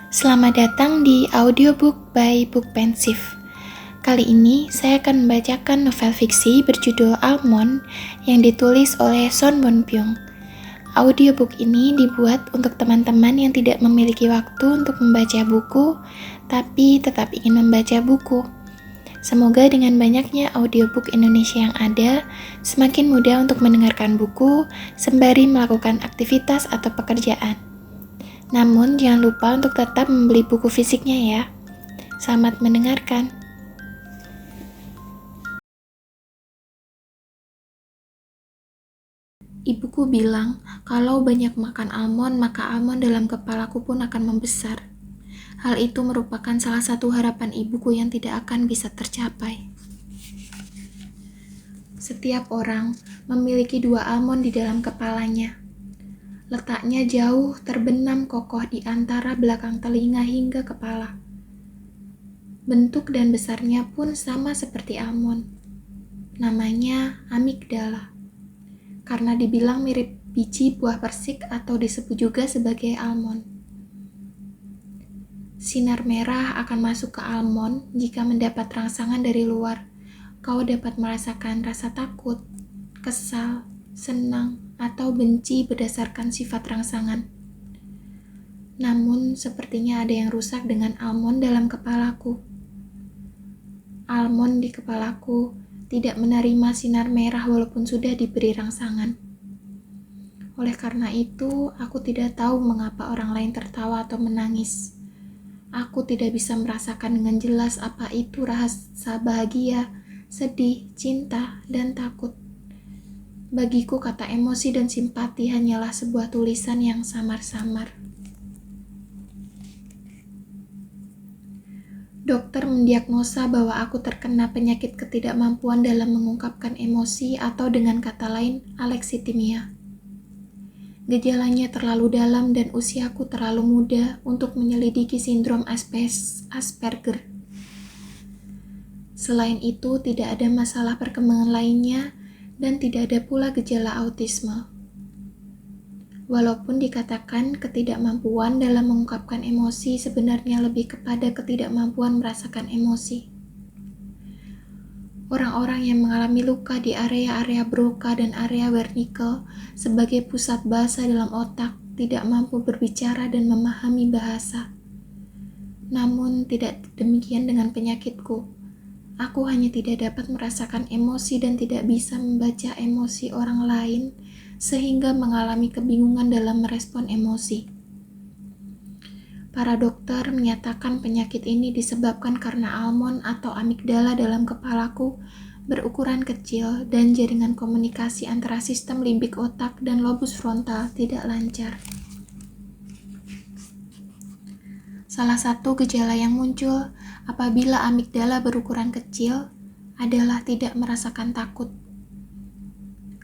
Selamat datang di audiobook by Book Pensive. Kali ini saya akan membacakan novel fiksi berjudul Almond yang ditulis oleh Son Bon Byung. Audiobook ini dibuat untuk teman-teman yang tidak memiliki waktu untuk membaca buku, tapi tetap ingin membaca buku. Semoga dengan banyaknya audiobook Indonesia yang ada, semakin mudah untuk mendengarkan buku sembari melakukan aktivitas atau pekerjaan. Namun jangan lupa untuk tetap membeli buku fisiknya ya. Selamat mendengarkan. Ibuku bilang, kalau banyak makan almond, maka almond dalam kepalaku pun akan membesar. Hal itu merupakan salah satu harapan ibuku yang tidak akan bisa tercapai. Setiap orang memiliki dua almond di dalam kepalanya. Letaknya jauh terbenam kokoh di antara belakang telinga hingga kepala. Bentuk dan besarnya pun sama seperti almond. Namanya amigdala. Karena dibilang mirip biji buah persik atau disebut juga sebagai almond. Sinar merah akan masuk ke almond jika mendapat rangsangan dari luar. Kau dapat merasakan rasa takut, kesal, senang, atau benci berdasarkan sifat rangsangan. Namun, sepertinya ada yang rusak dengan almond dalam kepalaku. Almond di kepalaku tidak menerima sinar merah walaupun sudah diberi rangsangan. Oleh karena itu, aku tidak tahu mengapa orang lain tertawa atau menangis. Aku tidak bisa merasakan dengan jelas apa itu rasa bahagia, sedih, cinta, dan takut. Bagiku kata emosi dan simpati hanyalah sebuah tulisan yang samar-samar. Dokter mendiagnosa bahwa aku terkena penyakit ketidakmampuan dalam mengungkapkan emosi atau dengan kata lain, alexitimia. Gejalanya terlalu dalam dan usiaku terlalu muda untuk menyelidiki sindrom Asperger. Selain itu, tidak ada masalah perkembangan lainnya dan tidak ada pula gejala autisme. Walaupun dikatakan ketidakmampuan dalam mengungkapkan emosi sebenarnya lebih kepada ketidakmampuan merasakan emosi. Orang-orang yang mengalami luka di area-area Broca dan area Wernicke sebagai pusat bahasa dalam otak tidak mampu berbicara dan memahami bahasa. Namun tidak demikian dengan penyakitku. Aku hanya tidak dapat merasakan emosi dan tidak bisa membaca emosi orang lain sehingga mengalami kebingungan dalam merespon emosi. Para dokter menyatakan penyakit ini disebabkan karena almond atau amigdala dalam kepalaku berukuran kecil dan jaringan komunikasi antara sistem limbik otak dan lobus frontal tidak lancar. Salah satu gejala yang muncul apabila amigdala berukuran kecil adalah tidak merasakan takut.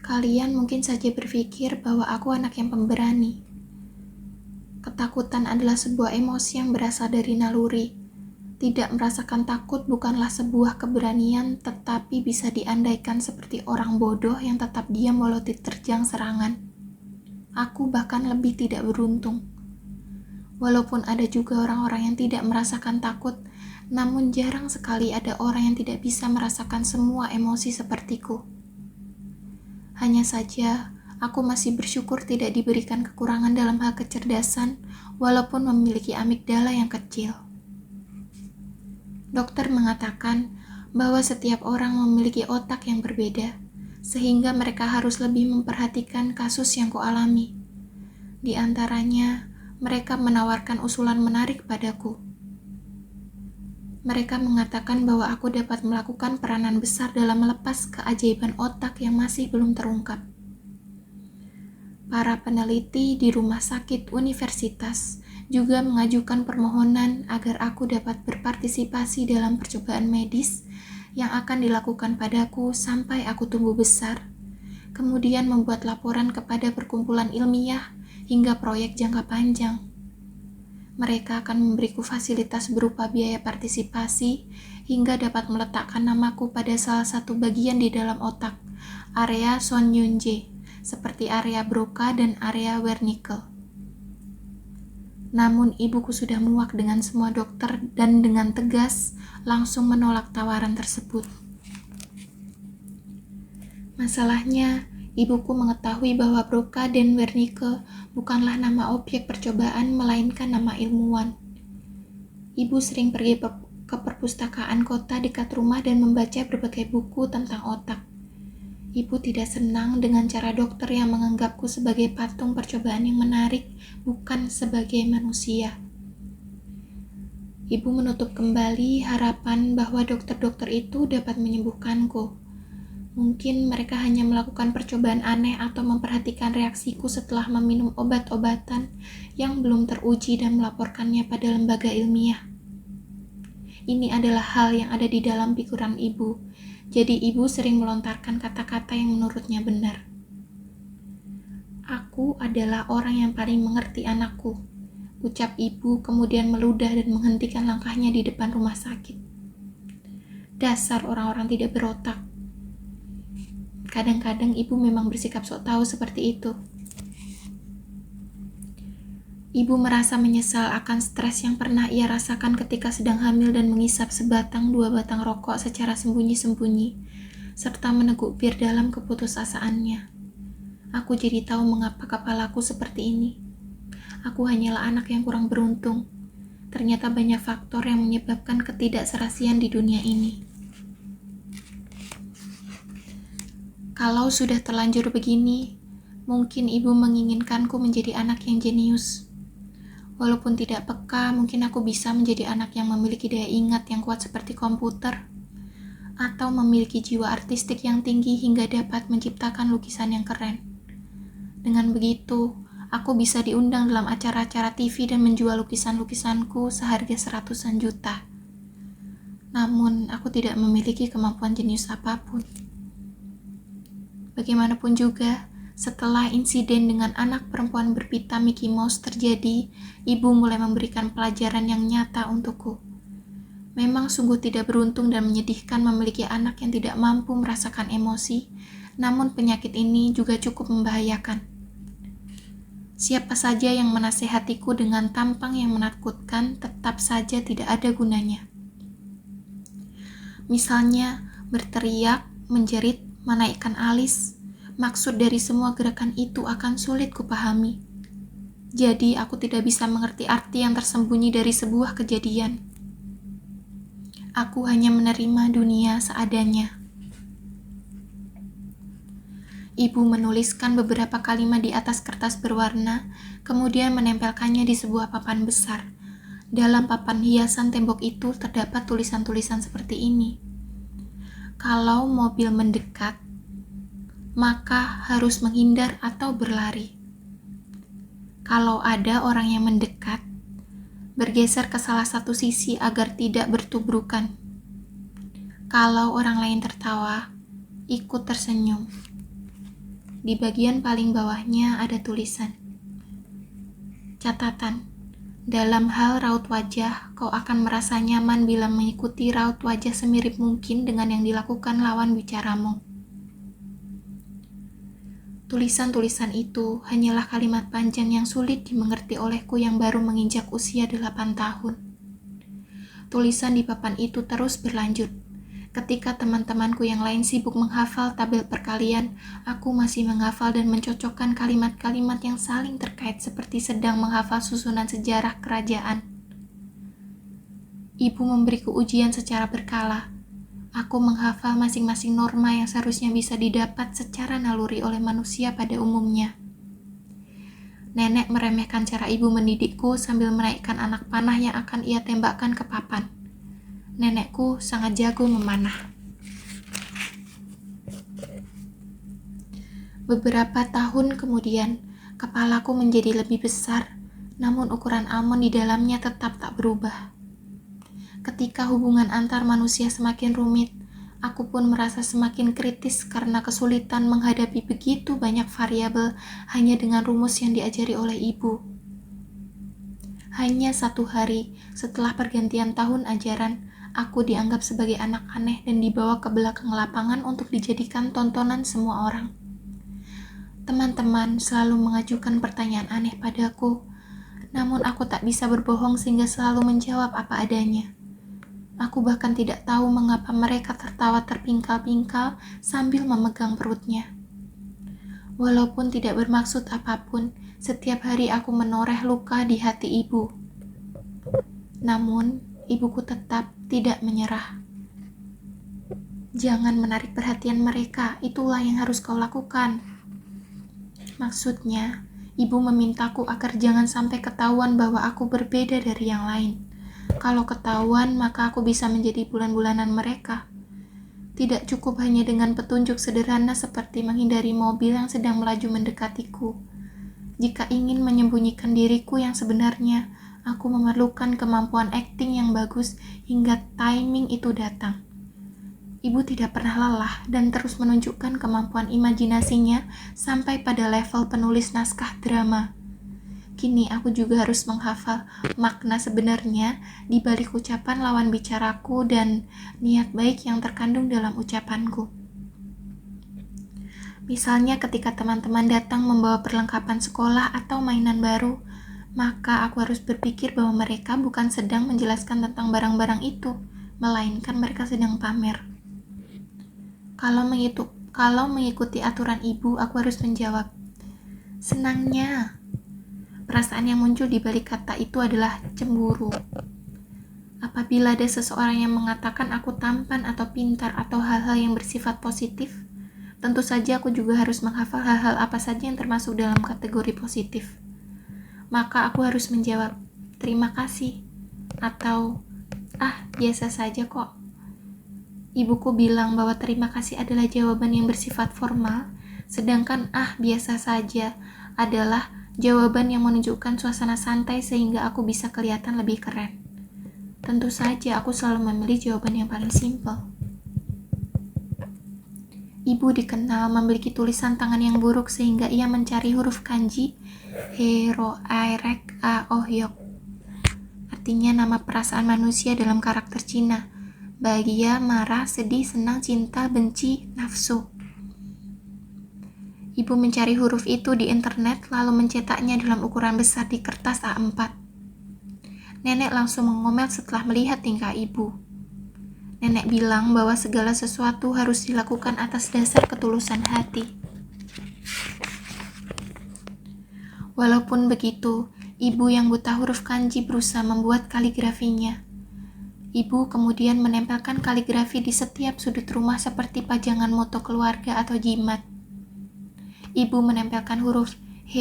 Kalian mungkin saja berpikir bahwa aku anak yang pemberani. Ketakutan adalah sebuah emosi yang berasal dari naluri. Tidak merasakan takut bukanlah sebuah keberanian, tetapi bisa diandaikan seperti orang bodoh yang tetap diam walau diterjang serangan. Aku bahkan lebih tidak beruntung. Walaupun ada juga orang-orang yang tidak merasakan takut, namun jarang sekali ada orang yang tidak bisa merasakan semua emosi sepertiku. Hanya saja, aku masih bersyukur tidak diberikan kekurangan dalam hal kecerdasan, walaupun memiliki amigdala yang kecil. Dokter mengatakan bahwa setiap orang memiliki otak yang berbeda, sehingga mereka harus lebih memperhatikan kasus yang kualami. Di antaranya, mereka menawarkan usulan menarik padaku. Mereka mengatakan bahwa aku dapat melakukan peranan besar dalam melepas keajaiban otak yang masih belum terungkap. Para peneliti di rumah sakit universitas juga mengajukan permohonan agar aku dapat berpartisipasi dalam percobaan medis yang akan dilakukan padaku sampai aku tumbuh besar, kemudian membuat laporan kepada perkumpulan ilmiah hingga proyek jangka panjang. Mereka akan memberiku fasilitas berupa biaya partisipasi hingga dapat meletakkan namaku pada salah satu bagian di dalam otak, area Sonyunje, seperti area Broca dan area Wernicke. Namun ibuku sudah muak dengan semua dokter dan dengan tegas langsung menolak tawaran tersebut. Masalahnya, ibuku mengetahui bahwa Broca dan Wernicke bukanlah nama objek percobaan melainkan nama ilmuwan. Ibu sering pergi ke perpustakaan kota dekat rumah dan membaca berbagai buku tentang otak. Ibu tidak senang dengan cara dokter yang menganggapku sebagai patung percobaan yang menarik, bukan sebagai manusia. Ibu menutup kembali harapan bahwa dokter-dokter itu dapat menyembuhkanku. Mungkin mereka hanya melakukan percobaan aneh atau memperhatikan reaksiku setelah meminum obat-obatan yang belum teruji dan melaporkannya pada lembaga ilmiah. Ini adalah hal yang ada di dalam pikiran ibu. Jadi ibu sering melontarkan kata-kata yang menurutnya benar. Aku adalah orang yang paling mengerti anakku, ucap ibu kemudian meludah dan menghentikan langkahnya di depan rumah sakit. Dasar orang-orang tidak berotak. Kadang-kadang ibu memang bersikap sok tahu seperti itu. Ibu merasa menyesal akan stres yang pernah ia rasakan ketika sedang hamil dan mengisap dua batang rokok secara sembunyi-sembunyi, serta meneguk bir dalam keputusasaannya. Aku jadi tahu mengapa kepalaku seperti ini. Aku hanyalah anak yang kurang beruntung. Ternyata banyak faktor yang menyebabkan ketidakserasian di dunia ini. Kalau sudah terlanjur begini, mungkin ibu menginginkanku menjadi anak yang jenius. Walaupun tidak peka, mungkin aku bisa menjadi anak yang memiliki daya ingat yang kuat seperti komputer, atau memiliki jiwa artistik yang tinggi hingga dapat menciptakan lukisan yang keren. Dengan begitu, aku bisa diundang dalam acara-acara TV dan menjual lukisan-lukisanku seharga seratusan juta. Namun, aku tidak memiliki kemampuan jenius apapun. Bagaimanapun juga, setelah insiden dengan anak perempuan berpita Mickey Mouse terjadi, ibu mulai memberikan pelajaran yang nyata untukku. Memang sungguh tidak beruntung dan menyedihkan memiliki anak yang tidak mampu merasakan emosi, namun penyakit ini juga cukup membahayakan. Siapa saja yang menasehatiku dengan tampang yang menakutkan tetap saja tidak ada gunanya. Misalnya, berteriak, menjerit, menaikkan alis. Maksud dari semua gerakan itu akan sulit kupahami. Jadi aku tidak bisa mengerti arti yang tersembunyi dari sebuah kejadian. Aku hanya menerima dunia seadanya. Ibu menuliskan beberapa kalimat di atas kertas berwarna, kemudian menempelkannya di sebuah papan besar. Dalam papan hiasan tembok itu terdapat tulisan-tulisan seperti ini. Kalau mobil mendekat, maka harus menghindar atau berlari. Kalau ada orang yang mendekat, bergeser ke salah satu sisi agar tidak bertubrukan. Kalau orang lain tertawa, ikut tersenyum. Di bagian paling bawahnya ada tulisan. Catatan, dalam hal raut wajah, kau akan merasa nyaman bila mengikuti raut wajah semirip mungkin dengan yang dilakukan lawan bicaramu. Tulisan-tulisan itu hanyalah kalimat panjang yang sulit dimengerti olehku yang baru menginjak usia 8 tahun. Tulisan di papan itu terus berlanjut. Ketika teman-temanku yang lain sibuk menghafal tabel perkalian, aku masih menghafal dan mencocokkan kalimat-kalimat yang saling terkait seperti sedang menghafal susunan sejarah kerajaan. Ibu memberiku ujian secara berkala. Aku menghafal masing-masing norma yang seharusnya bisa didapat secara naluri oleh manusia pada umumnya. Nenek meremehkan cara ibu mendidikku sambil menaikkan anak panah yang akan ia tembakkan ke papan. Nenekku sangat jago memanah. Beberapa tahun kemudian, kepalaku menjadi lebih besar, namun ukuran almond di dalamnya tetap tak berubah. Ketika hubungan antar manusia semakin rumit, aku pun merasa semakin kritis karena kesulitan menghadapi begitu banyak variabel hanya dengan rumus yang diajari oleh ibu. Hanya 1 hari setelah pergantian tahun ajaran, aku dianggap sebagai anak aneh dan dibawa ke belakang lapangan untuk dijadikan tontonan semua orang. Teman-teman selalu mengajukan pertanyaan aneh padaku, Namun aku tak bisa berbohong sehingga selalu menjawab apa adanya. Aku bahkan tidak tahu mengapa mereka tertawa terpingkal-pingkal sambil memegang perutnya. Walaupun tidak bermaksud apapun, setiap hari aku menoreh luka di hati ibu. Namun, ibuku tetap tidak menyerah. Jangan menarik perhatian mereka, itulah yang harus kau lakukan. Maksudnya, ibu memintaku agar jangan sampai ketahuan bahwa aku berbeda dari yang lain. Kalau ketahuan, maka aku bisa menjadi bulan-bulanan mereka. Tidak cukup hanya dengan petunjuk sederhana seperti menghindari mobil yang sedang melaju mendekatiku. Jika ingin menyembunyikan diriku yang sebenarnya, aku memerlukan kemampuan akting yang bagus hingga timing itu datang. Ibu tidak pernah lelah dan terus menunjukkan kemampuan imajinasinya sampai pada level penulis naskah drama. Kini aku juga harus menghafal makna sebenarnya di balik ucapan lawan bicaraku dan niat baik yang terkandung dalam ucapanku. Misalnya ketika teman-teman datang membawa perlengkapan sekolah atau mainan baru, maka aku harus berpikir bahwa mereka bukan sedang menjelaskan tentang barang-barang itu, melainkan mereka sedang pamer. Kalau mengikuti aturan ibu, aku harus menjawab, senangnya. Perasaan yang muncul di balik kata itu adalah cemburu. Apabila ada seseorang yang mengatakan aku tampan atau pintar atau hal-hal yang bersifat positif, tentu saja aku juga harus menghafal hal-hal apa saja yang termasuk dalam kategori positif. Maka aku harus menjawab, terima kasih, atau biasa saja kok. Ibuku bilang bahwa terima kasih adalah jawaban yang bersifat formal, sedangkan biasa saja adalah jawaban yang menunjukkan suasana santai sehingga aku bisa kelihatan lebih keren. Tentu saja aku selalu memilih jawaban yang paling simpel. Ibu dikenal memiliki tulisan tangan yang buruk sehingga ia mencari huruf kanji he, ro, ai, rek, a, oh, yok. Artinya nama perasaan manusia dalam karakter Cina. Bahagia, marah, sedih, senang, cinta, benci, nafsu. Ibu mencari huruf itu di internet lalu mencetaknya dalam ukuran besar di kertas A4. Nenek langsung mengomel setelah melihat tingkah ibu. Nenek bilang bahwa segala sesuatu harus dilakukan atas dasar ketulusan hati. Walaupun begitu, ibu yang buta huruf kanji berusaha membuat kaligrafinya. Ibu kemudian menempelkan kaligrafi di setiap sudut rumah seperti pajangan moto keluarga atau jimat. Ibu menempelkan huruf H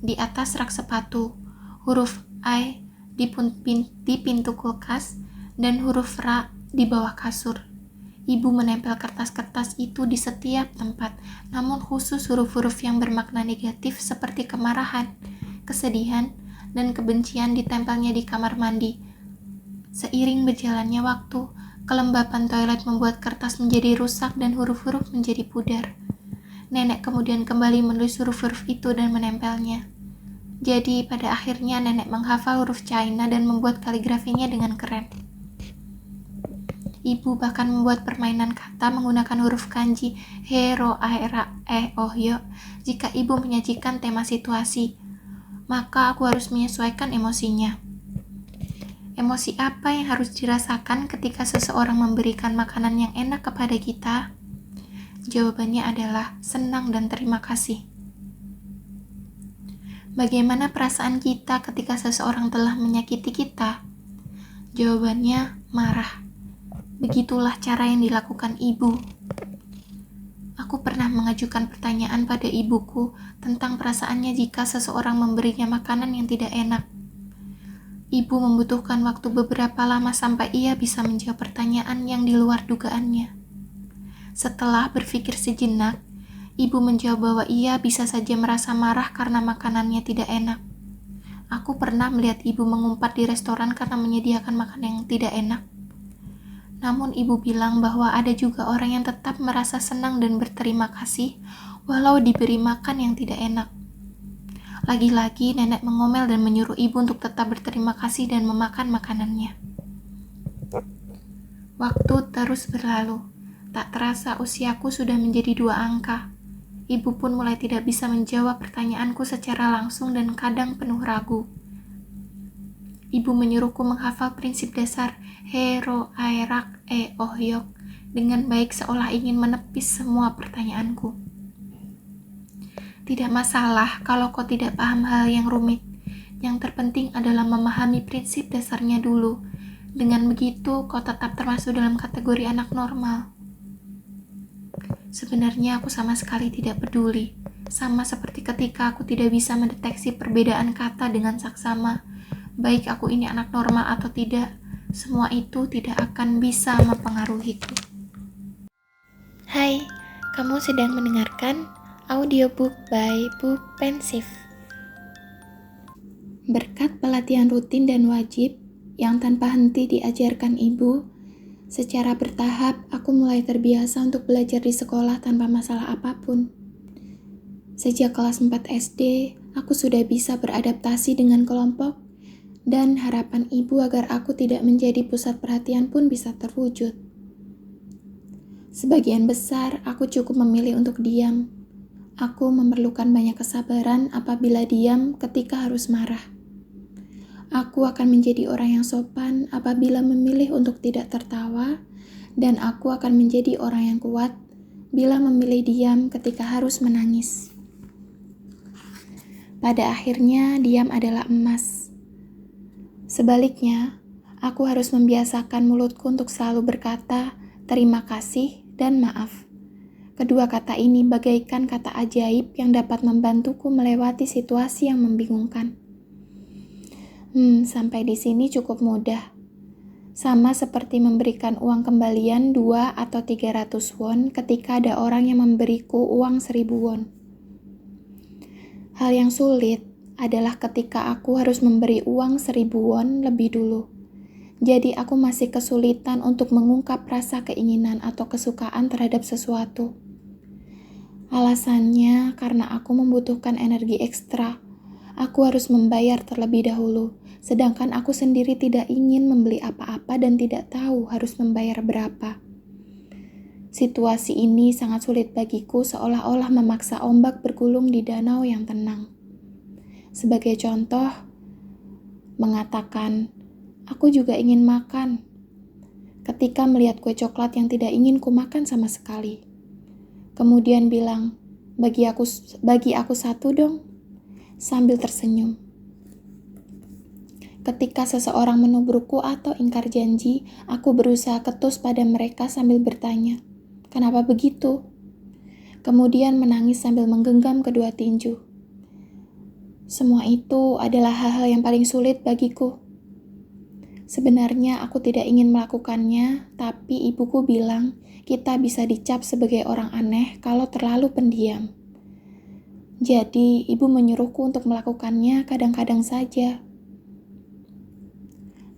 di atas rak sepatu, huruf I di pintu kulkas, dan huruf R di bawah kasur. Ibu menempel kertas-kertas itu di setiap tempat, namun khusus huruf-huruf yang bermakna negatif seperti kemarahan, kesedihan, dan kebencian ditempelnya di kamar mandi. Seiring berjalannya waktu, kelembapan toilet membuat kertas menjadi rusak dan huruf-huruf menjadi pudar. Nenek kemudian kembali menulis huruf-huruf itu dan menempelnya. Jadi pada akhirnya nenek menghafal huruf China dan membuat kaligrafinya dengan keren. Ibu bahkan membuat permainan kata menggunakan huruf kanji he, ro, ai, ra, oh, yo. Jika ibu menyajikan tema situasi, maka aku harus menyesuaikan emosinya. Emosi apa yang harus dirasakan ketika seseorang memberikan makanan yang enak kepada kita? Jawabannya adalah senang dan terima kasih. Bagaimana perasaan kita ketika seseorang telah menyakiti kita? Jawabannya marah. Begitulah cara yang dilakukan ibu. Aku pernah mengajukan pertanyaan pada ibuku tentang perasaannya jika seseorang memberinya makanan yang tidak enak. Ibu membutuhkan waktu beberapa lama sampai ia bisa menjawab pertanyaan yang di luar dugaannya. Setelah berpikir sejenak, ibu menjawab bahwa ia bisa saja merasa marah karena makanannya tidak enak. Aku pernah melihat ibu mengumpat di restoran karena menyediakan makanan yang tidak enak. Namun ibu bilang bahwa ada juga orang yang tetap merasa senang dan berterima kasih walau diberi makan yang tidak enak. Lagi-lagi nenek mengomel dan menyuruh ibu untuk tetap berterima kasih dan memakan makanannya. Waktu terus berlalu. Tak terasa usiaku sudah menjadi 2 angka. Ibu pun mulai tidak bisa menjawab pertanyaanku secara langsung dan kadang penuh ragu. Ibu menyuruhku menghafal prinsip dasar hero, airak, ohyok dengan baik seolah ingin menepis semua pertanyaanku. Tidak masalah kalau kau tidak paham hal yang rumit. Yang terpenting adalah memahami prinsip dasarnya dulu. Dengan begitu, kau tetap termasuk dalam kategori anak normal. Sebenarnya aku sama sekali tidak peduli. Sama seperti ketika aku tidak bisa mendeteksi perbedaan kata dengan saksama. Baik aku ini anak normal atau tidak, semua itu tidak akan bisa mempengaruhiku. Hai, kamu sedang mendengarkan audiobook by Book Pensive. Berkat pelatihan rutin dan wajib yang tanpa henti diajarkan ibu, secara bertahap aku mulai terbiasa untuk belajar di sekolah tanpa masalah apapun. Sejak kelas 4 SD, aku sudah bisa beradaptasi dengan kelompok, dan harapan ibu agar aku tidak menjadi pusat perhatian pun bisa terwujud. Sebagian besar, aku cukup memilih untuk diam. Aku memerlukan banyak kesabaran apabila diam ketika harus marah. Aku akan menjadi orang yang sopan apabila memilih untuk tidak tertawa, dan aku akan menjadi orang yang kuat bila memilih diam ketika harus menangis. Pada akhirnya, diam adalah emas. Sebaliknya, aku harus membiasakan mulutku untuk selalu berkata terima kasih dan maaf. Kedua kata ini bagaikan kata ajaib yang dapat membantuku melewati situasi yang membingungkan. Sampai di sini cukup mudah. Sama seperti memberikan uang kembalian 2 atau 300 won ketika ada orang yang memberiku uang 1000 won. Hal yang sulit adalah ketika aku harus memberi uang 1000 won lebih dulu. Jadi aku masih kesulitan untuk mengungkap rasa keinginan atau kesukaan terhadap sesuatu. Alasannya karena aku membutuhkan energi ekstra. Aku harus membayar terlebih dahulu, sedangkan aku sendiri tidak ingin membeli apa-apa dan tidak tahu harus membayar berapa. Situasi ini sangat sulit bagiku seolah-olah memaksa ombak bergulung di danau yang tenang. Sebagai contoh, mengatakan, aku juga ingin makan. Ketika melihat kue coklat yang tidak ingin ku makan sama sekali. Kemudian bilang, bagi aku satu dong, sambil tersenyum. Ketika seseorang menubrukku atau ingkar janji, aku berusaha ketus pada mereka sambil bertanya, kenapa begitu? Kemudian menangis sambil menggenggam kedua tinju. Semua itu adalah hal-hal yang paling sulit bagiku. Sebenarnya aku tidak ingin melakukannya, tapi ibuku bilang kita bisa dicap sebagai orang aneh kalau terlalu pendiam. Jadi, ibu menyuruhku untuk melakukannya kadang-kadang saja.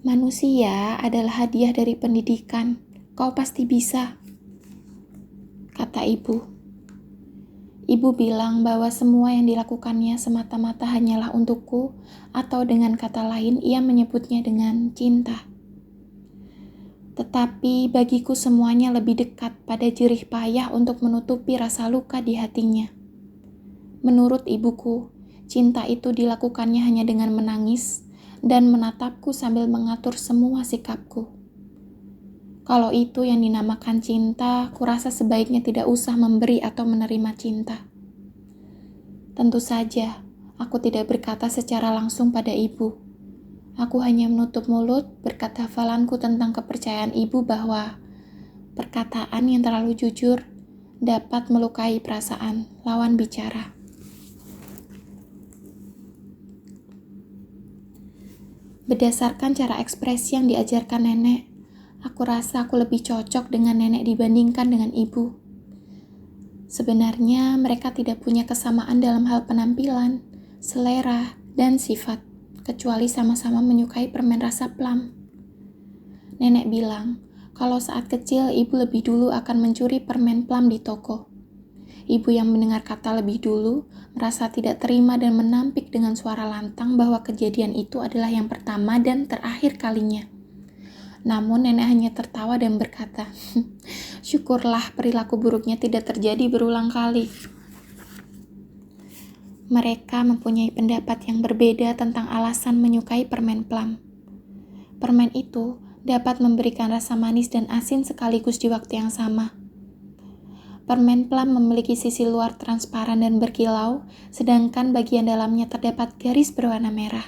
Manusia adalah hadiah dari pendidikan. Kau pasti bisa, kata ibu. Ibu bilang bahwa semua yang dilakukannya semata-mata hanyalah untukku, atau dengan kata lain ia menyebutnya dengan cinta. Tetapi bagiku semuanya lebih dekat pada jerih payah untuk menutupi rasa luka di hatinya. Menurut ibuku, cinta itu dilakukannya hanya dengan menangis dan menatapku sambil mengatur semua sikapku. Kalau itu yang dinamakan cinta, kurasa sebaiknya tidak usah memberi atau menerima cinta. Tentu saja, aku tidak berkata secara langsung pada ibu. Aku hanya menutup mulut berkat hafalanku tentang kepercayaan ibu bahwa perkataan yang terlalu jujur dapat melukai perasaan lawan bicara. Berdasarkan cara ekspresi yang diajarkan nenek, aku rasa aku lebih cocok dengan nenek dibandingkan dengan ibu. Sebenarnya mereka tidak punya kesamaan dalam hal penampilan, selera, dan sifat. Kecuali sama-sama menyukai permen rasa plum. Nenek bilang, kalau saat kecil ibu lebih dulu akan mencuri permen plum di toko. Ibu yang mendengar kata lebih dulu, merasa tidak terima dan menampik dengan suara lantang bahwa kejadian itu adalah yang pertama dan terakhir kalinya. Namun nenek hanya tertawa dan berkata, syukurlah perilaku buruknya tidak terjadi berulang kali. Mereka mempunyai pendapat yang berbeda tentang alasan menyukai permen plum. Permen itu dapat memberikan rasa manis dan asin sekaligus di waktu yang sama. Permen plum memiliki sisi luar transparan dan berkilau, sedangkan bagian dalamnya terdapat garis berwarna merah.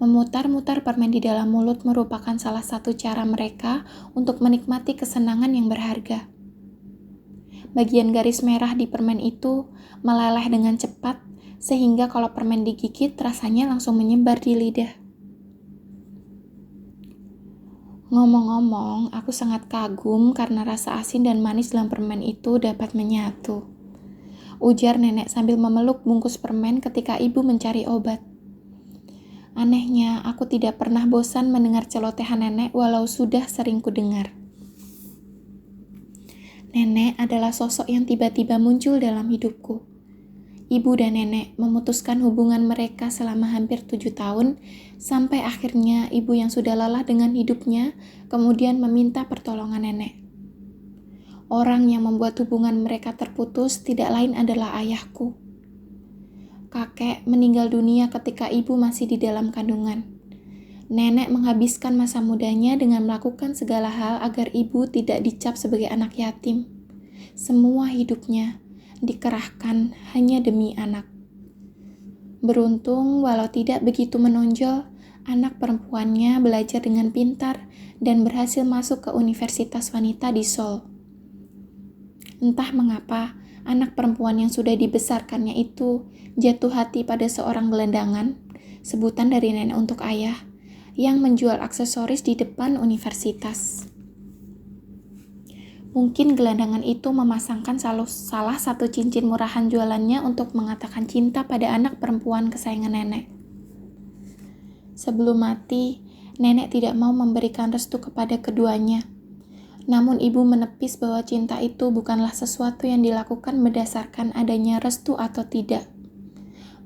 Memutar-mutar permen di dalam mulut merupakan salah satu cara mereka untuk menikmati kesenangan yang berharga. Bagian garis merah di permen itu meleleh dengan cepat, sehingga kalau permen digigit rasanya langsung menyebar di lidah. Ngomong-ngomong, aku sangat kagum karena rasa asin dan manis dalam permen itu dapat menyatu. Ujar nenek sambil memeluk bungkus permen ketika ibu mencari obat. Anehnya, aku tidak pernah bosan mendengar celotehan nenek walau sudah sering kudengar. Nenek adalah sosok yang tiba-tiba muncul dalam hidupku. Ibu dan nenek memutuskan hubungan mereka selama hampir 7 tahun, sampai akhirnya ibu yang sudah lelah dengan hidupnya kemudian meminta pertolongan nenek. Orang yang membuat hubungan mereka terputus tidak lain adalah ayahku. Kakek meninggal dunia ketika ibu masih di dalam kandungan. Nenek menghabiskan masa mudanya dengan melakukan segala hal agar ibu tidak dicap sebagai anak yatim. Semua hidupnya dikerahkan hanya demi anak. Beruntung, walau tidak begitu menonjol, anak perempuannya belajar dengan pintar dan berhasil masuk ke universitas wanita di Seoul. Entah mengapa, anak perempuan yang sudah dibesarkannya itu jatuh hati pada seorang gelandangan, sebutan dari nenek untuk ayah, yang menjual aksesoris di depan universitas. Mungkin gelandangan itu memasangkan salah satu cincin murahan jualannya untuk mengatakan cinta pada anak perempuan kesayangan nenek. Sebelum mati, nenek tidak mau memberikan restu kepada keduanya. Namun ibu menepis bahwa cinta itu bukanlah sesuatu yang dilakukan berdasarkan adanya restu atau tidak.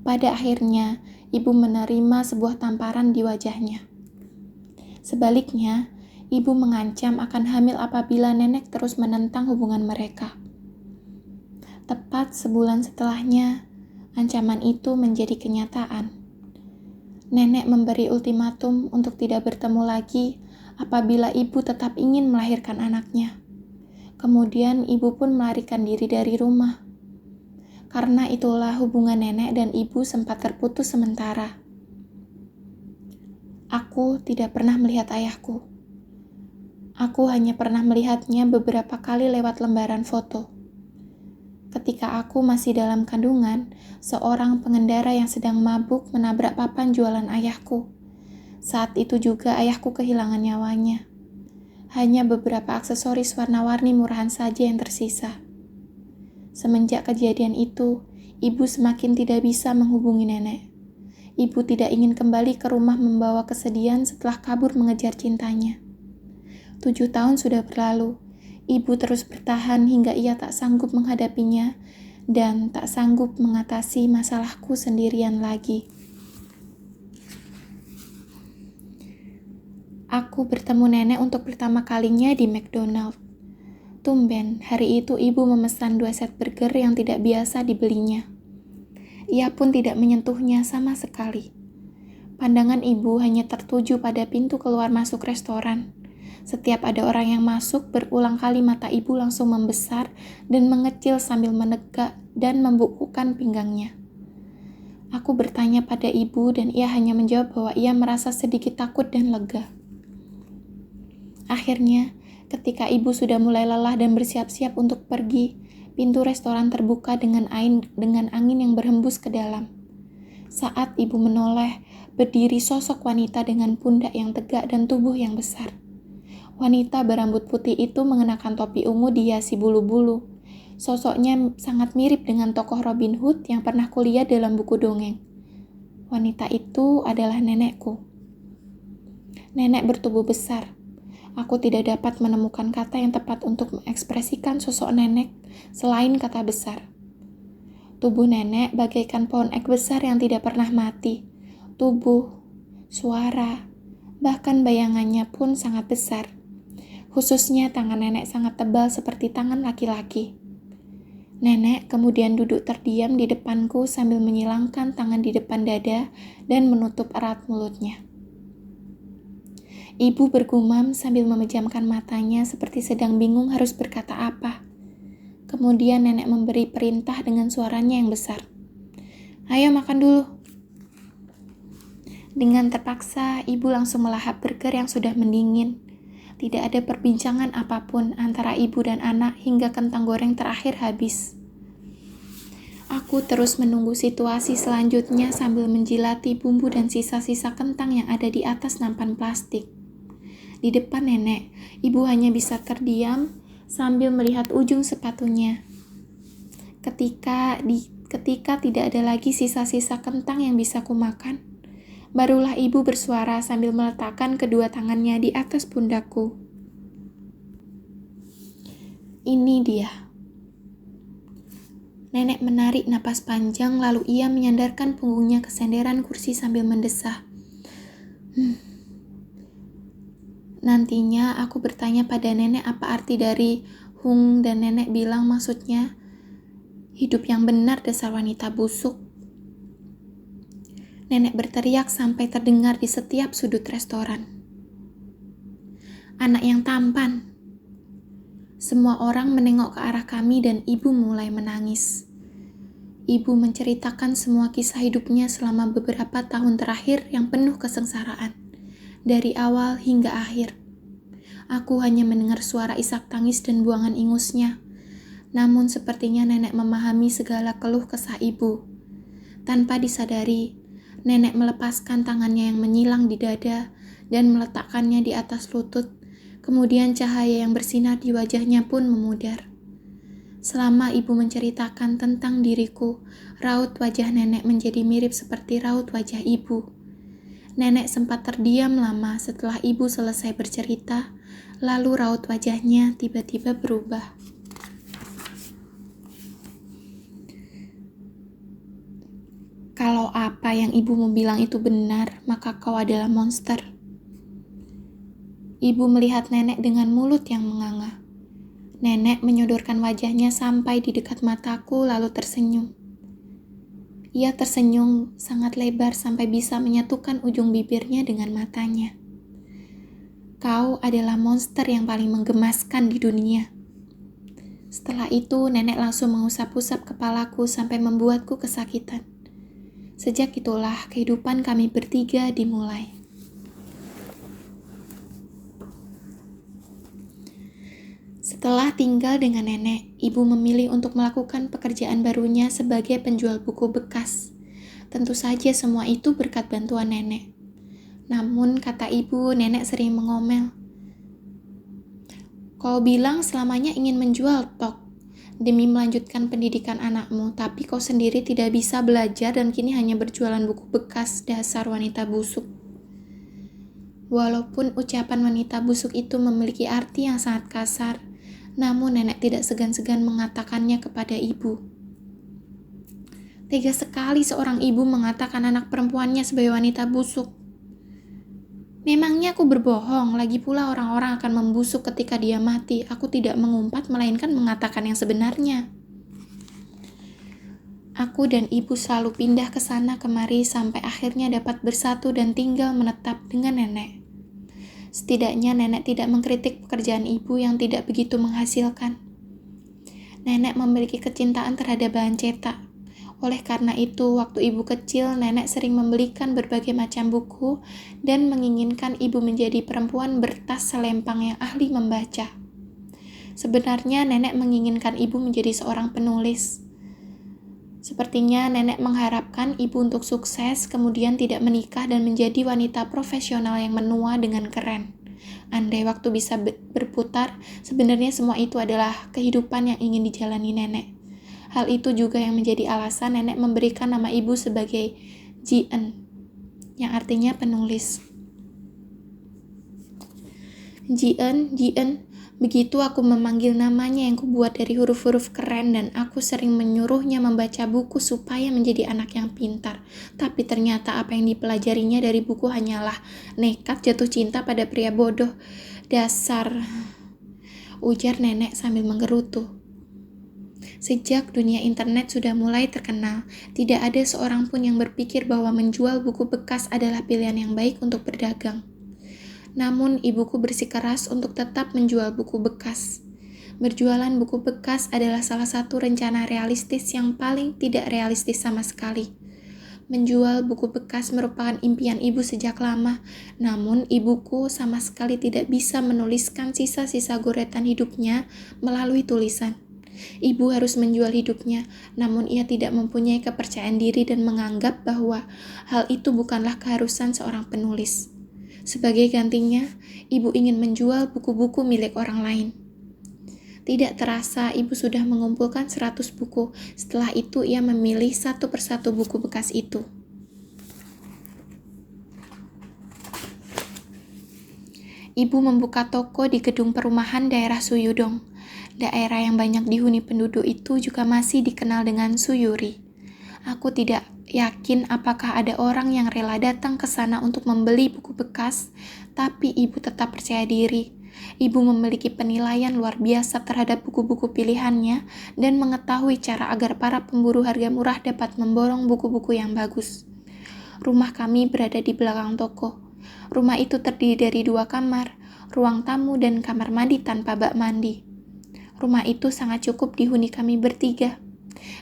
Pada akhirnya, ibu menerima sebuah tamparan di wajahnya. Sebaliknya, ibu mengancam akan hamil apabila nenek terus menentang hubungan mereka. Tepat sebulan setelahnya, ancaman itu menjadi kenyataan. Nenek memberi ultimatum untuk tidak bertemu lagi apabila ibu tetap ingin melahirkan anaknya. Kemudian ibu pun melarikan diri dari rumah. Karena itulah hubungan nenek dan ibu sempat terputus sementara. Aku tidak pernah melihat ayahku. Aku hanya pernah melihatnya beberapa kali lewat lembaran foto. Ketika aku masih dalam kandungan, seorang pengendara yang sedang mabuk menabrak papan jualan ayahku. Saat itu juga ayahku kehilangan nyawanya. Hanya beberapa aksesoris warna-warni murahan saja yang tersisa. Semenjak kejadian itu, ibu semakin tidak bisa menghubungi nenek. Ibu tidak ingin kembali ke rumah membawa kesedihan setelah kabur mengejar cintanya. 7 tahun sudah berlalu. Ibu terus bertahan hingga ia tak sanggup menghadapinya dan tak sanggup mengatasi masalahku sendirian lagi. Aku bertemu nenek untuk pertama kalinya di McDonald. Tumben, hari itu ibu memesan 2 set burger yang tidak biasa dibelinya. Ia pun tidak menyentuhnya sama sekali. Pandangan ibu hanya tertuju pada pintu keluar masuk restoran. Setiap ada orang yang masuk, berulang kali mata ibu langsung membesar dan mengecil sambil menegak dan membukukan pinggangnya. Aku bertanya pada ibu dan ia hanya menjawab bahwa ia merasa sedikit takut dan lega. Akhirnya, ketika ibu sudah mulai lelah dan bersiap-siap untuk pergi, pintu restoran terbuka dengan angin yang berhembus ke dalam. Saat ibu menoleh, berdiri sosok wanita dengan pundak yang tegak dan tubuh yang besar. Wanita berambut putih itu mengenakan topi ungu dihiasi bulu-bulu. Sosoknya sangat mirip dengan tokoh Robin Hood yang pernah kulihat dalam buku dongeng. Wanita itu adalah nenekku. Nenek bertubuh besar. Aku tidak dapat menemukan kata yang tepat untuk mengekspresikan sosok nenek selain kata besar. Tubuh nenek bagaikan pohon ek besar yang tidak pernah mati. Tubuh, suara, bahkan bayangannya pun sangat besar. Khususnya tangan nenek sangat tebal seperti tangan laki-laki. Nenek kemudian duduk terdiam di depanku sambil menyilangkan tangan di depan dada dan menutup erat mulutnya. Ibu bergumam sambil memejamkan matanya seperti sedang bingung harus berkata apa. Kemudian nenek memberi perintah dengan suaranya yang besar. "Ayo makan dulu." Dengan terpaksa, ibu langsung melahap burger yang sudah mendingin. Tidak ada perbincangan apapun antara ibu dan anak hingga kentang goreng terakhir habis. Aku terus menunggu situasi selanjutnya sambil menjilati bumbu dan sisa-sisa kentang yang ada di atas nampan plastik. Di depan nenek, ibu hanya bisa terdiam sambil melihat ujung sepatunya. Ketika tidak ada lagi sisa-sisa kentang yang bisa kumakan, barulah ibu bersuara sambil meletakkan kedua tangannya di atas pundakku. "Ini dia." Nenek menarik napas panjang lalu ia menyandarkan punggungnya ke senderan kursi sambil mendesah. Nantinya aku bertanya pada nenek apa arti dari Hung dan nenek bilang maksudnya, "Hidup yang benar dasar wanita busuk." Nenek berteriak sampai terdengar di setiap sudut restoran. "Anak yang tampan." Semua orang menengok ke arah kami dan ibu mulai menangis. Ibu menceritakan semua kisah hidupnya selama beberapa tahun terakhir yang penuh kesengsaraan, dari awal hingga akhir. Aku hanya mendengar suara isak tangis dan buangan ingusnya. Namun sepertinya nenek memahami segala keluh kesah ibu. Tanpa disadari, nenek melepaskan tangannya yang menyilang di dada dan meletakkannya di atas lutut. Kemudian cahaya yang bersinar di wajahnya pun memudar. Selama ibu menceritakan tentang diriku, raut wajah nenek menjadi mirip seperti raut wajah ibu. Nenek sempat terdiam lama setelah ibu selesai bercerita, lalu raut wajahnya tiba-tiba berubah. "Kalau apa yang ibumu bilang itu benar, maka kau adalah monster." Ibu melihat nenek dengan mulut yang menganga. Nenek menyodorkan wajahnya sampai di dekat mataku lalu tersenyum. Ia tersenyum sangat lebar sampai bisa menyatukan ujung bibirnya dengan matanya. "Kau adalah monster yang paling menggemaskan di dunia." Setelah itu, nenek langsung mengusap-usap kepalaku sampai membuatku kesakitan. Sejak itulah kehidupan kami bertiga dimulai. Setelah tinggal dengan nenek, ibu memilih untuk melakukan pekerjaan barunya sebagai penjual buku bekas. Tentu saja semua itu berkat bantuan nenek. Namun, kata ibu, nenek sering mengomel. "Kau bilang selamanya ingin menjual tok demi melanjutkan pendidikan anakmu, tapi kau sendiri tidak bisa belajar dan kini hanya berjualan buku bekas, dasar wanita busuk." Walaupun ucapan wanita busuk itu memiliki arti yang sangat kasar, namun nenek tidak segan-segan mengatakannya kepada ibu. Tega sekali seorang ibu mengatakan anak perempuannya sebagai wanita busuk. Memangnya aku berbohong, lagi pula orang-orang akan membusuk ketika dia mati. Aku tidak mengumpat, melainkan mengatakan yang sebenarnya. Aku dan ibu selalu pindah ke sana kemari sampai akhirnya dapat bersatu dan tinggal menetap dengan nenek. Setidaknya nenek tidak mengkritik pekerjaan ibu yang tidak begitu menghasilkan. Nenek memiliki kecintaan terhadap bahan cetak. Oleh karena itu, waktu ibu kecil, nenek sering membelikan berbagai macam buku dan menginginkan ibu menjadi perempuan bertas selempang yang ahli membaca. Sebenarnya nenek menginginkan ibu menjadi seorang penulis. Sepertinya nenek mengharapkan ibu untuk sukses, kemudian tidak menikah dan menjadi wanita profesional yang menua dengan keren. Andai waktu bisa berputar, sebenarnya semua itu adalah kehidupan yang ingin dijalani nenek. Hal itu juga yang menjadi alasan nenek memberikan nama ibu sebagai Ji-en, yang artinya penulis. Ji-en, begitu aku memanggil namanya yang kubuat dari huruf-huruf keren dan aku sering menyuruhnya membaca buku supaya menjadi anak yang pintar. Tapi ternyata apa yang dipelajarinya dari buku hanyalah nekat jatuh cinta pada pria bodoh. Dasar, ujar nenek sambil menggerutu. Sejak dunia internet sudah mulai terkenal, tidak ada seorang pun yang berpikir bahwa menjual buku bekas adalah pilihan yang baik untuk berdagang. Namun ibuku bersikeras untuk tetap menjual buku bekas. Berjualan buku bekas adalah salah satu rencana realistis yang paling tidak realistis sama sekali. Menjual buku bekas merupakan impian ibu sejak lama, namun ibuku sama sekali tidak bisa menuliskan sisa-sisa goretan hidupnya melalui tulisan. Ibu harus menjual hidupnya, namun ia tidak mempunyai kepercayaan diri dan menganggap bahwa hal itu bukanlah keharusan seorang penulis. Sebagai gantinya, ibu ingin menjual buku-buku milik orang lain. Tidak terasa ibu sudah mengumpulkan 100 buku. Setelah itu ia memilih satu persatu buku bekas itu. Ibu membuka toko di gedung perumahan daerah Suyudong. Daerah yang banyak dihuni penduduk itu juga masih dikenal dengan Suyuri. Aku tidak yakin apakah ada orang yang rela datang ke sana untuk membeli buku bekas, tapi ibu tetap percaya diri. Ibu memiliki penilaian luar biasa terhadap buku-buku pilihannya dan mengetahui cara agar para pemburu harga murah dapat memborong buku-buku yang bagus. Rumah kami berada di belakang toko. Rumah itu terdiri dari 2 kamar, ruang tamu dan kamar mandi tanpa bak mandi. Rumah itu sangat cukup dihuni kami bertiga.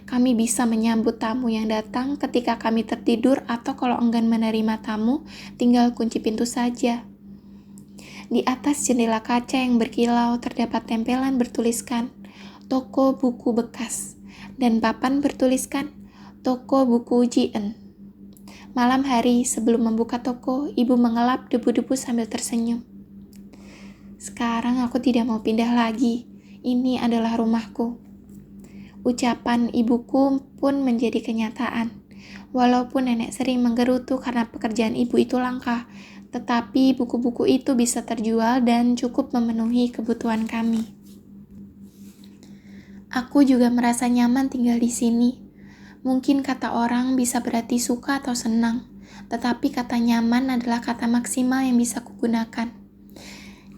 Kami bisa menyambut tamu yang datang ketika kami tertidur atau kalau enggan menerima tamu, tinggal kunci pintu saja. Di atas jendela kaca yang berkilau terdapat tempelan bertuliskan toko buku bekas dan papan bertuliskan toko buku Jien. Malam hari sebelum membuka toko, ibu mengelap debu-debu sambil tersenyum. Sekarang aku tidak mau pindah lagi. Ini adalah rumahku. Ucapan ibuku pun menjadi kenyataan. Walaupun nenek sering menggerutu karena pekerjaan ibu itu langka, tetapi buku-buku itu bisa terjual dan cukup memenuhi kebutuhan kami. Aku juga merasa nyaman tinggal di sini. Mungkin kata orang bisa berarti suka atau senang, tetapi kata nyaman adalah kata maksimal yang bisa kugunakan.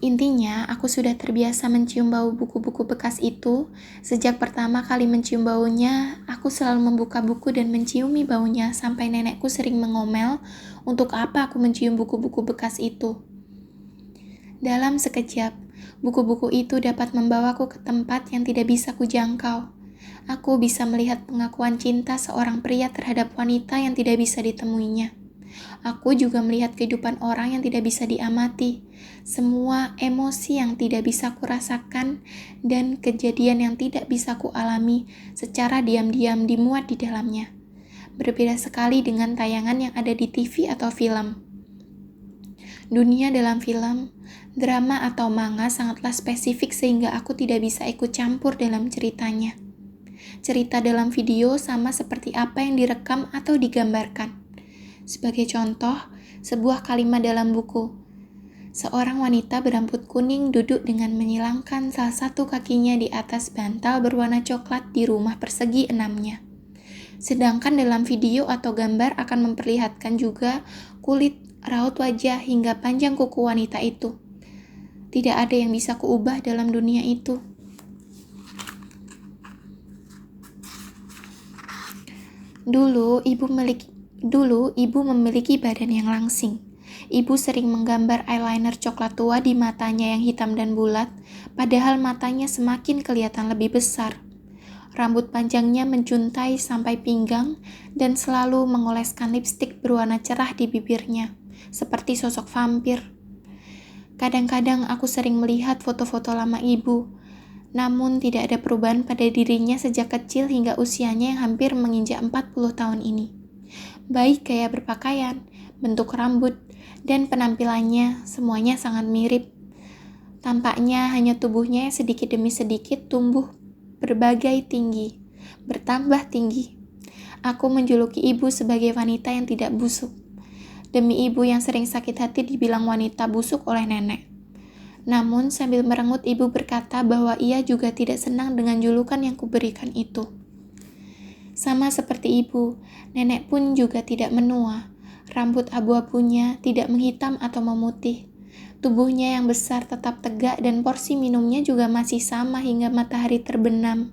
Intinya, aku sudah terbiasa mencium bau buku-buku bekas itu. Sejak pertama kali mencium baunya, aku selalu membuka buku dan menciumi baunya sampai nenekku sering mengomel, untuk apa aku mencium buku-buku bekas itu. Dalam sekejap, buku-buku itu dapat membawaku ke tempat yang tidak bisa kujangkau. Aku bisa melihat pengakuan cinta seorang pria terhadap wanita yang tidak bisa ditemuinya. Aku juga melihat kehidupan orang yang tidak bisa diamati, semua emosi yang tidak bisa kurasakan, dan kejadian yang tidak bisa kualami secara diam-diam dimuat di dalamnya. Berbeda sekali dengan tayangan yang ada di TV atau film. Dunia dalam film, drama atau manga sangatlah spesifik sehingga aku tidak bisa ikut campur dalam ceritanya. Cerita dalam video sama seperti apa yang direkam atau digambarkan. Sebagai contoh, sebuah kalimat dalam buku. Seorang wanita berambut kuning duduk dengan menyilangkan salah satu kakinya di atas bantal berwarna coklat di rumah persegi 6-nya. Sedangkan dalam video atau gambar akan memperlihatkan juga kulit, raut wajah, hingga panjang kuku wanita itu. Tidak ada yang bisa kuubah dalam dunia itu. Dulu, ibu memiliki badan yang langsing. Ibu sering menggambar eyeliner coklat tua di matanya yang hitam dan bulat, padahal matanya semakin kelihatan lebih besar. Rambut panjangnya menjuntai sampai pinggang dan selalu mengoleskan lipstik berwarna cerah di bibirnya, seperti sosok vampir. Kadang-kadang aku sering melihat foto-foto lama ibu, namun tidak ada perubahan pada dirinya sejak kecil hingga usianya yang hampir menginjak 40 tahun ini. Baik gaya berpakaian, bentuk rambut, dan penampilannya semuanya sangat mirip. Tampaknya hanya tubuhnya yang sedikit demi sedikit tumbuh berbagai tinggi, bertambah tinggi. Aku menjuluki ibu sebagai wanita yang tidak busuk. Demi ibu yang sering sakit hati dibilang wanita busuk oleh nenek. Namun sambil merengut ibu berkata bahwa ia juga tidak senang dengan julukan yang kuberikan itu. Sama seperti ibu, nenek pun juga tidak menua. Rambut abu-abunya tidak menghitam atau memutih. Tubuhnya yang besar tetap tegak dan porsi minumnya juga masih sama hingga matahari terbenam.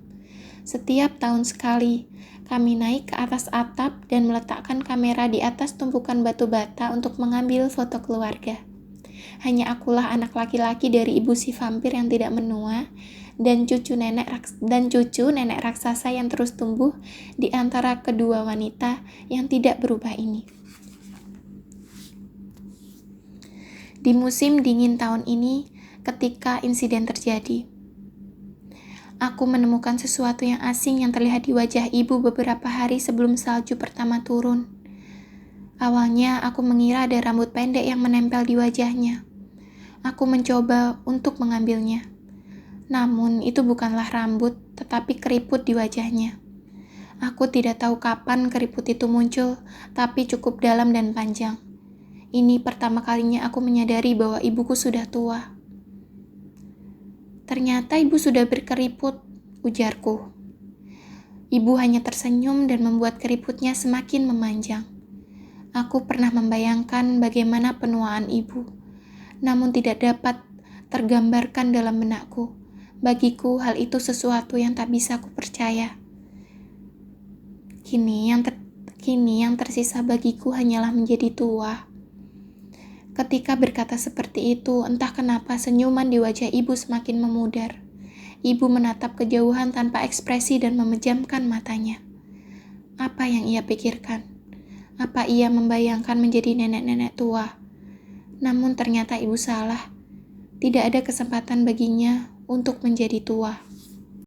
Setiap tahun sekali, kami naik ke atas atap dan meletakkan kamera di atas tumpukan batu bata untuk mengambil foto keluarga. Hanya akulah anak laki-laki dari ibu si vampir yang tidak menua, dan cucu nenek raksasa yang terus tumbuh di antara kedua wanita yang tidak berubah ini. Di musim dingin tahun ini, ketika insiden terjadi, aku menemukan sesuatu yang asing yang terlihat di wajah ibu beberapa hari sebelum salju pertama turun. Awalnya aku mengira ada rambut pendek yang menempel di wajahnya. Aku mencoba untuk mengambilnya. Namun itu bukanlah rambut, tetapi keriput di wajahnya. Aku tidak tahu kapan keriput itu muncul, tapi cukup dalam dan panjang. Ini pertama kalinya aku menyadari bahwa ibuku sudah tua. Ternyata ibu sudah berkeriput, ujarku. Ibu hanya tersenyum dan membuat keriputnya semakin memanjang. Aku pernah membayangkan bagaimana penuaan ibu, namun tidak dapat tergambarkan dalam benakku. Bagiku hal itu sesuatu yang tak bisa aku percaya. Kini yang tersisa bagiku hanyalah menjadi tua. Ketika berkata seperti itu, entah kenapa senyuman di wajah ibu semakin memudar. Ibu menatap kejauhan tanpa ekspresi dan memejamkan matanya. Apa yang ia pikirkan? Apa ia membayangkan menjadi nenek-nenek tua? Namun ternyata ibu salah. Tidak ada kesempatan baginya untuk menjadi tua.